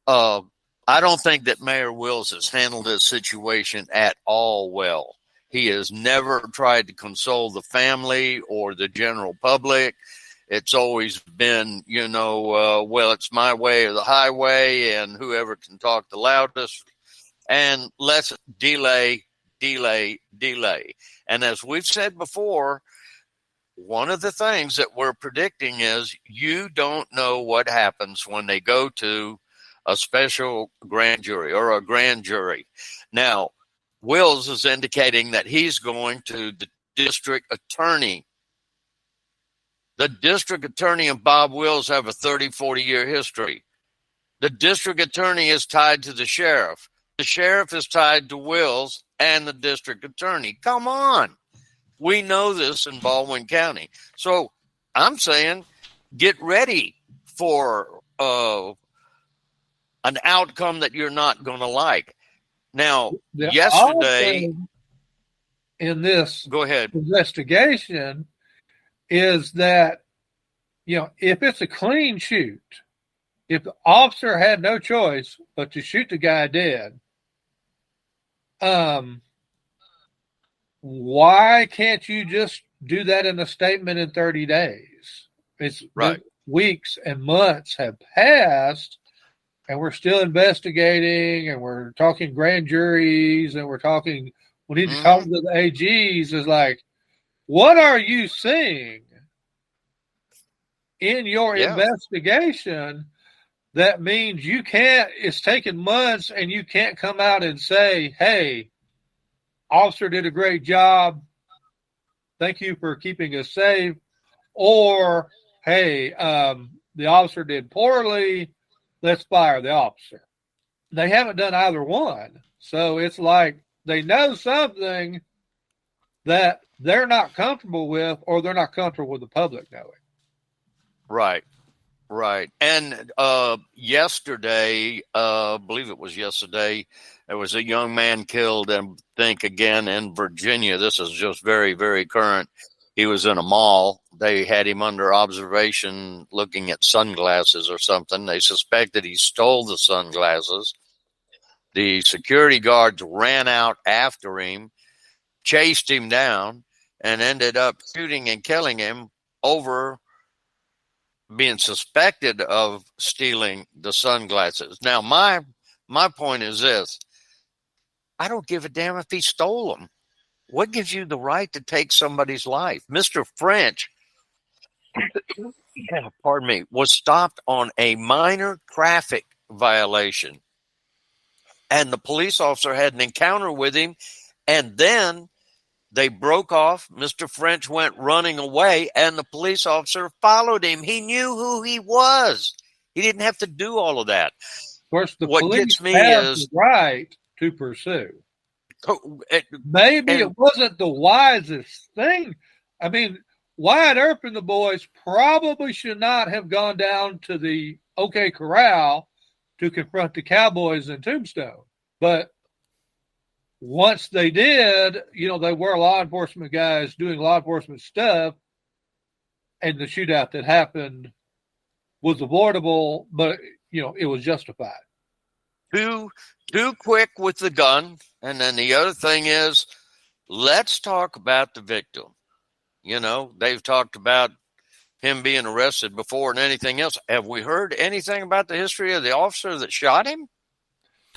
[SPEAKER 4] I don't think that Mayor Wills has handled this situation at all well. He has never tried to console the family or the general public. It's always been, well, it's my way or the highway, and whoever can talk the loudest, and let's delay. And as we've said before, one of the things that we're predicting is you don't know what happens when they go to a special grand jury or a grand jury. Now, Wills is indicating that he's going to the district attorney. The district attorney and Bob Wills have a 30, 40-year history. The district attorney is tied to the sheriff. The sheriff is tied to Wills and the district attorney. Come on. We know this in Baldwin County. So I'm saying get ready for an outcome that you're not going to like. Now, yesterday
[SPEAKER 5] in this
[SPEAKER 4] go ahead.
[SPEAKER 5] investigation is that, if it's a clean shoot, if the officer had no choice but to shoot the guy dead, why can't you just do that in a statement in 30 days? It's
[SPEAKER 4] right.
[SPEAKER 5] Weeks and months have passed, and we're still investigating, and we're talking grand juries, and we need to talk to the AGs. Is like, what are you seeing in your investigation that means you can't, it's taken months and you can't come out and say, hey, officer did a great job. Thank you for keeping us safe. Or, hey, the officer did poorly. Let's fire the officer. They haven't done either one. So it's like they know something that they're not comfortable with, or they're not comfortable with the public knowing.
[SPEAKER 4] Right. Right. And yesterday, I believe it was yesterday, there was a young man killed, and I think again in Virginia. This is just very, very current. He was in a mall. They had him under observation looking at sunglasses or something. They suspected he stole the sunglasses. The security guards ran out after him, chased him down, and ended up shooting and killing him over being suspected of stealing the sunglasses. Now, my point is this. I don't give a damn if he stole them. What gives you the right to take somebody's life? Mr. French, pardon me, was stopped on a minor traffic violation. And the police officer had an encounter with him, and then they broke off. Mr. French went running away, and the police officer followed him. He knew who he was. He didn't have to do all of that.
[SPEAKER 5] Of course, the
[SPEAKER 4] what
[SPEAKER 5] police
[SPEAKER 4] gets me
[SPEAKER 5] have
[SPEAKER 4] is
[SPEAKER 5] the right to pursue. Maybe it wasn't the wisest thing. I mean, Wyatt Earp and the boys probably should not have gone down to the OK Corral to confront the Cowboys in Tombstone. But once they did, they were law enforcement guys doing law enforcement stuff, and the shootout that happened was avoidable, but, it was justified.
[SPEAKER 4] Too quick with the gun. And then the other thing is, let's talk about the victim. They've talked about him being arrested before and anything else. Have we heard anything about the history of the officer that shot him?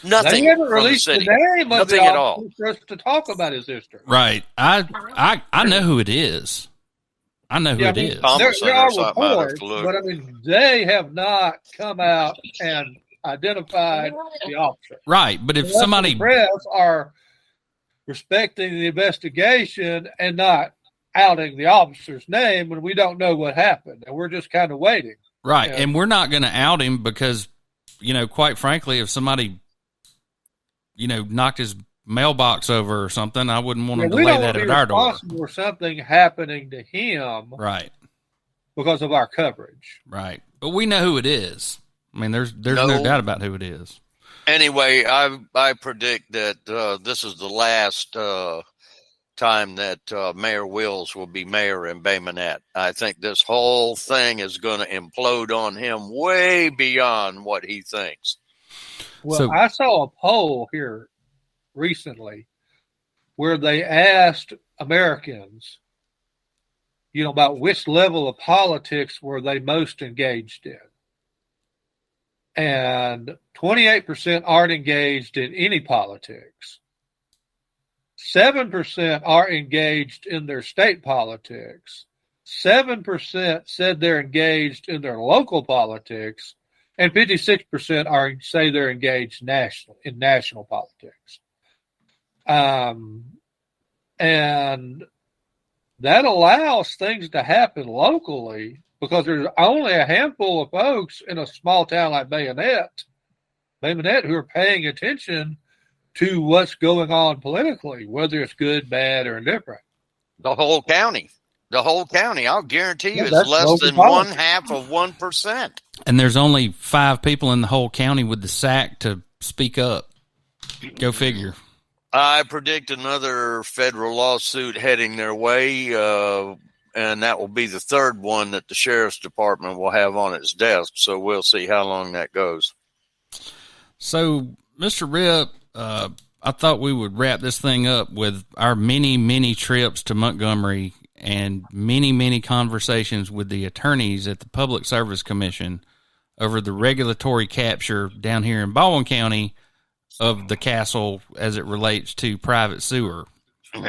[SPEAKER 4] Nothing.
[SPEAKER 5] They haven't released the name of the
[SPEAKER 4] Nothing at all
[SPEAKER 5] officer for us to talk about his history.
[SPEAKER 3] Right. I know who it is. I know who it is.
[SPEAKER 5] There are reports, but I mean, they have not come out and identified the officer.
[SPEAKER 3] Right, but if somebody
[SPEAKER 5] the press are respecting the investigation and not outing the officer's name when we don't know what happened, and we're just kind of waiting.
[SPEAKER 3] Right, and we're not going to out him because, quite frankly, if somebody, knocked his mailbox over or something, I wouldn't want to delay that at our door.
[SPEAKER 5] We don't want to be responsible for something happening to him,
[SPEAKER 3] right?
[SPEAKER 5] Because of our coverage,
[SPEAKER 3] right? But we know who it is. I mean, there's no doubt about who it is.
[SPEAKER 4] Anyway, I predict that this is the last time that Mayor Wills will be mayor in Bay Minette. I think this whole thing is going to implode on him way beyond what he thinks.
[SPEAKER 5] Well, I saw a poll here recently where they asked Americans, about which level of politics were they most engaged in. And 28% aren't engaged in any politics. 7% are engaged in their state politics. 7% said they're engaged in their local politics. And 56% say they're engaged in national politics. And that allows things to happen locally because there's only a handful of folks in a small town like Bay Minette who are paying attention to what's going on politically, whether it's good, bad, or indifferent.
[SPEAKER 4] The whole county. I'll guarantee you it's less than 0.5%.
[SPEAKER 3] And there's only 5 people in the whole county with the sack to speak up. Go figure.
[SPEAKER 4] I predict another federal lawsuit heading their way, and that will be the third one that the sheriff's department will have on its desk. So we'll see how long that goes.
[SPEAKER 3] So, Mr. Rip, I thought we would wrap this thing up with our many, many trips to Montgomery and many, many conversations with the attorneys at the Public Service Commission over the regulatory capture down here in Baldwin County of the castle as it relates to private sewer.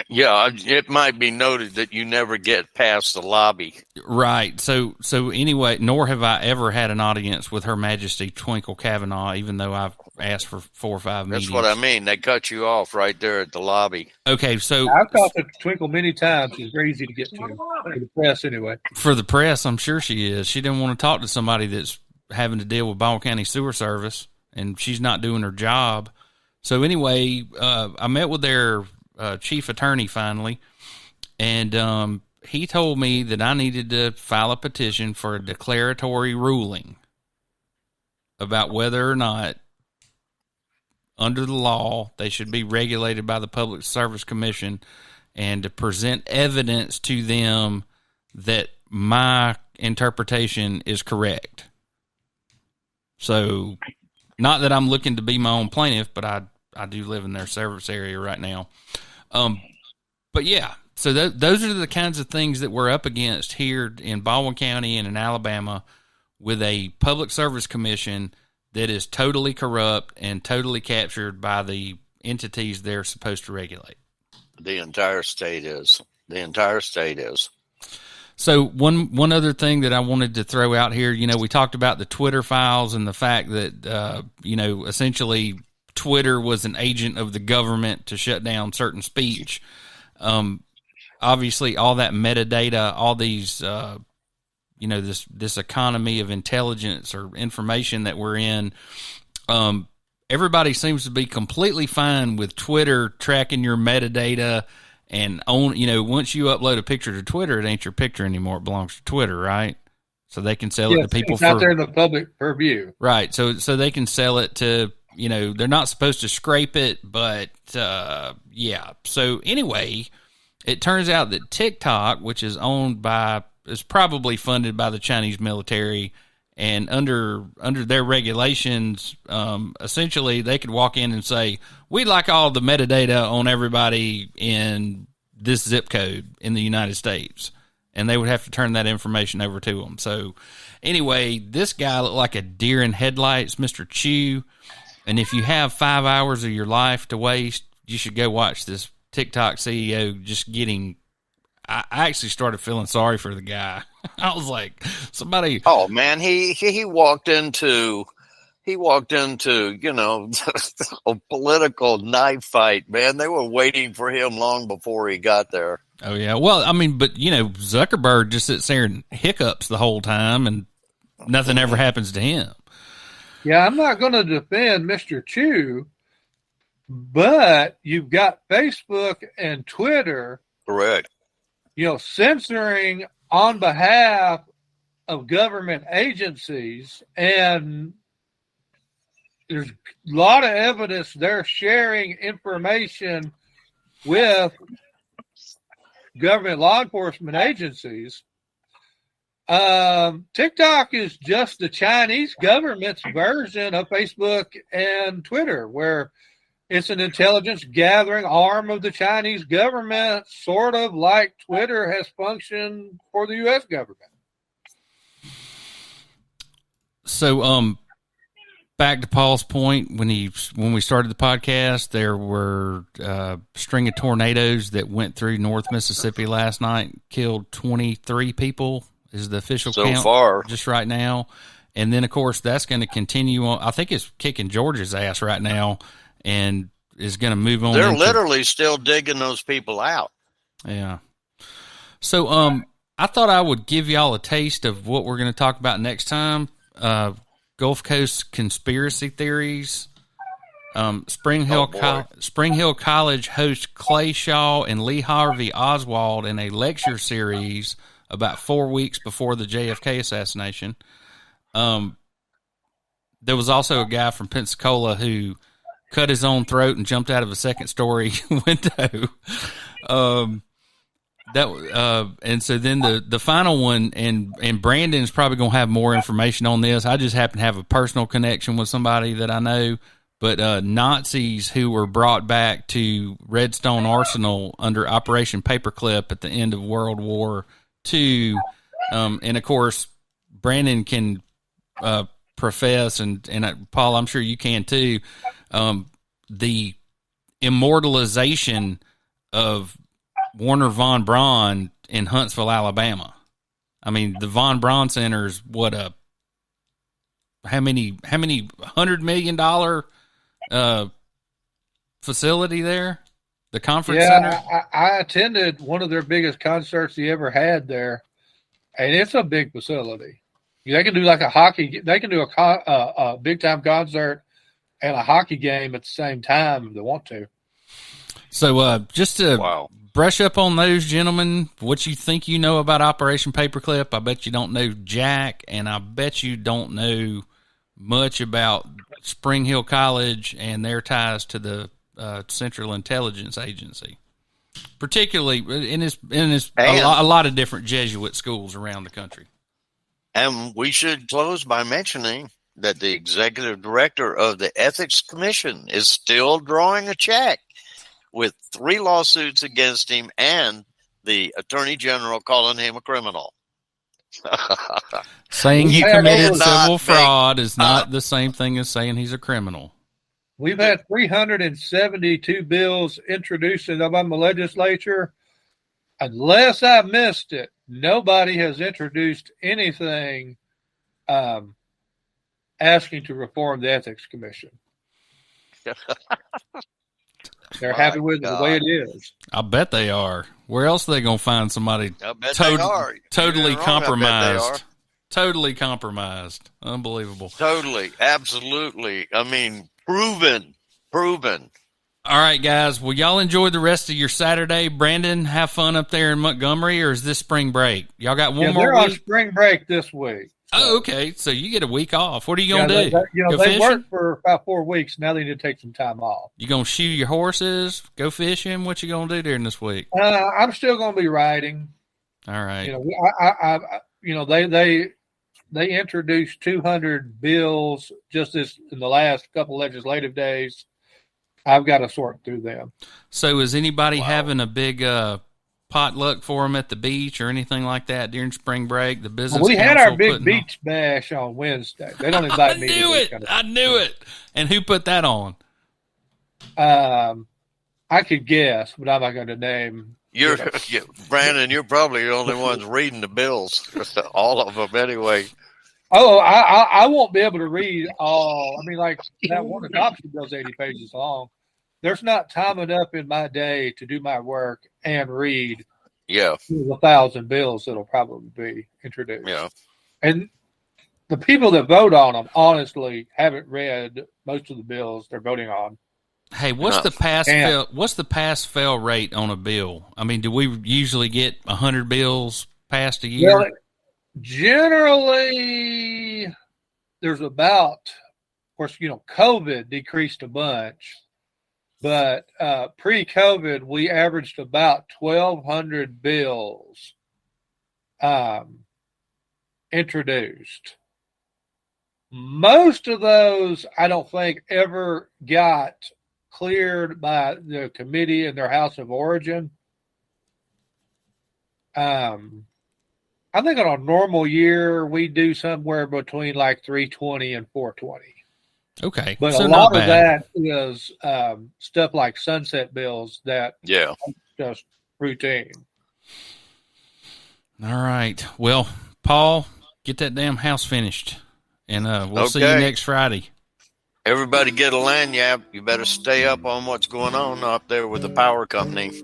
[SPEAKER 4] Yeah, it might be noted that you never get past the lobby.
[SPEAKER 3] Right. So anyway, nor have I ever had an audience with Her Majesty Twinkle Cavanaugh, even though I've asked for 4 or 5 meetings.
[SPEAKER 4] That's what I mean. They cut you off right there at the lobby.
[SPEAKER 3] Okay, so
[SPEAKER 5] I've talked to Twinkle many times. She's very easy to get to. For the press, anyway.
[SPEAKER 3] For the press, I'm sure she is. She didn't want to talk to somebody that's having to deal with Baldwin County Sewer Service, and she's not doing her job. So anyway, I met with their chief attorney finally, and he told me that I needed to file a petition for a declaratory ruling about whether or not, under the law, they should be regulated by the Public Service Commission, and to present evidence to them that my interpretation is correct. So, not that I'm looking to be my own plaintiff, but I do live in their service area right now. But yeah, so those are the kinds of things that we're up against here in Baldwin County and in Alabama with a Public Service Commission that is totally corrupt and totally captured by the entities they're supposed to regulate.
[SPEAKER 4] The entire state is.
[SPEAKER 3] So one other thing that I wanted to throw out here, we talked about the Twitter files and the fact that, essentially Twitter was an agent of the government to shut down certain speech. Obviously all that metadata, all these, this economy of intelligence or information that we're in, everybody seems to be completely fine with Twitter tracking your metadata and once you upload a picture to Twitter, it ain't your picture anymore. It belongs to Twitter, right? So they can sell it to people.
[SPEAKER 5] It's out there in the public purview.
[SPEAKER 3] Right. So they can sell it to, they're not supposed to scrape it, but yeah. So anyway, it turns out that TikTok, which is is probably funded by the Chinese military, and under their regulations, essentially they could walk in and say, we'd like all the metadata on everybody in this zip code in the United States. and they would have to turn that information over to them. So anyway, this guy looked like a deer in headlights, Mr. Chew. And if you have 5 hours of your life to waste, you should go watch this TikTok CEO just getting. I actually started feeling sorry for the guy. I was like, somebody.
[SPEAKER 4] Oh man, he walked into a political knife fight. Man, they were waiting for him long before he got there.
[SPEAKER 3] Oh yeah, well, I mean, but Zuckerberg just sits there and hiccups the whole time, and nothing ever happens to him.
[SPEAKER 5] Yeah, I'm not going to defend Mr. Chew, but you've got Facebook and Twitter,
[SPEAKER 4] Correct,
[SPEAKER 5] censoring on behalf of government agencies, and there's a lot of evidence they're sharing information with government law enforcement agencies. TikTok is just the Chinese government's version of Facebook and Twitter, where it's an intelligence gathering arm of the Chinese government, sort of like Twitter has functioned for the U.S. government.
[SPEAKER 3] So, back to Paul's point, when we started the podcast, there were a string of tornadoes that went through North Mississippi last night, killed 23 people is the official count
[SPEAKER 4] so far
[SPEAKER 3] just right now. And then, of course, that's going to continue on. I think it's kicking Georgia's ass right now and is going to move on.
[SPEAKER 4] They're literally still digging those people out.
[SPEAKER 3] Yeah. So I thought I would give y'all a taste of what we're going to talk about next time. Gulf Coast conspiracy theories. Spring Hill College hosts Clay Shaw and Lee Harvey Oswald in a lecture series about 4 weeks before the JFK assassination. There was also a guy from Pensacola who cut his own throat and jumped out of a second-story window. And so then the final one, and Brandon's probably going to have more information on this. I just happen to have a personal connection with somebody that I know. But Nazis who were brought back to Redstone Arsenal under Operation Paperclip at the end of World War II. And, of course, Brandon can profess, and Paul, I'm sure you can too, the immortalization of Warner Von Braun in Huntsville, Alabama. I mean, the Von Braun Center's how many $100 million facility there? The conference center?
[SPEAKER 5] I attended one of their biggest concerts he ever had there, and it's a big facility. They can do like they can do a big time concert and a hockey game at the same time if they want to.
[SPEAKER 3] So just to brush up on those, gentlemen, what you think you know about Operation Paperclip. I bet you don't know jack, and I bet you don't know much about Spring Hill College and their ties to the Central Intelligence Agency, particularly in a lot of different Jesuit schools around the country.
[SPEAKER 4] And we should close by mentioning that the executive director of the Ethics Commission is still drawing a check with 3 lawsuits against him and the attorney general calling him a criminal.
[SPEAKER 3] Saying he committed civil fraud is not the same thing as saying he's a criminal.
[SPEAKER 5] We've had 372 bills introduced in the legislature. Unless I missed it, nobody has introduced anything asking to reform the Ethics Commission. They're happy with it the way it is.
[SPEAKER 3] I bet they are. Where else are they going to find somebody totally compromised? Totally compromised. Unbelievable.
[SPEAKER 4] Totally. Absolutely. I mean, proven.
[SPEAKER 3] All right, guys. Well, y'all enjoy the rest of your Saturday. Brandon, have fun up there in Montgomery, or is this spring break? Y'all got one more
[SPEAKER 5] week?
[SPEAKER 3] They're
[SPEAKER 5] on spring break this week. So.
[SPEAKER 3] Oh, okay. So you get a week off. What are you going to do?
[SPEAKER 5] Go they worked for about 4 weeks. Now they need to take some time off.
[SPEAKER 3] You going to shoe your horses, go fishing? What you going to do during this week?
[SPEAKER 5] I'm still going to be riding.
[SPEAKER 3] All right.
[SPEAKER 5] They introduced 200 bills just in the last couple legislative days. I've got to sort through them.
[SPEAKER 3] So is anybody having a big potluck for them at the beach or anything like that during spring break? The business.
[SPEAKER 5] Well, we had our big
[SPEAKER 3] putting
[SPEAKER 5] beach bash on Wednesday. They don't invite me.
[SPEAKER 3] I knew it. And who put that on?
[SPEAKER 5] I could guess, but I'm not going to name.
[SPEAKER 9] Brandon, you're probably the only ones reading the bills. All of them, anyway.
[SPEAKER 5] Oh, I won't be able to read all. I mean, like that one adoption bill's 80 pages long. There's not time enough in my day to do my work and read.
[SPEAKER 9] Yeah,
[SPEAKER 5] 1,000 bills that'll probably be introduced.
[SPEAKER 9] Yeah,
[SPEAKER 5] and the people that vote on them honestly haven't read most of the bills they're voting on.
[SPEAKER 3] Hey, what's the pass fail rate on a bill? I mean, do we usually get 100 bills passed a year?
[SPEAKER 5] Well, generally, there's about, of course, COVID decreased a bunch, but pre-COVID, we averaged about 1,200 bills introduced. Most of those, I don't think, ever got cleared by the committee in their house of origin. I think on a normal year, we do somewhere between like 320 and 420.
[SPEAKER 3] Okay.
[SPEAKER 5] But
[SPEAKER 3] so
[SPEAKER 5] a lot of that is stuff like sunset bills that just routine.
[SPEAKER 3] All right. Well, Paul, get that damn house finished. And we'll see you next Friday.
[SPEAKER 9] Everybody get a lanyard. You better stay up on what's going on up there with the power company.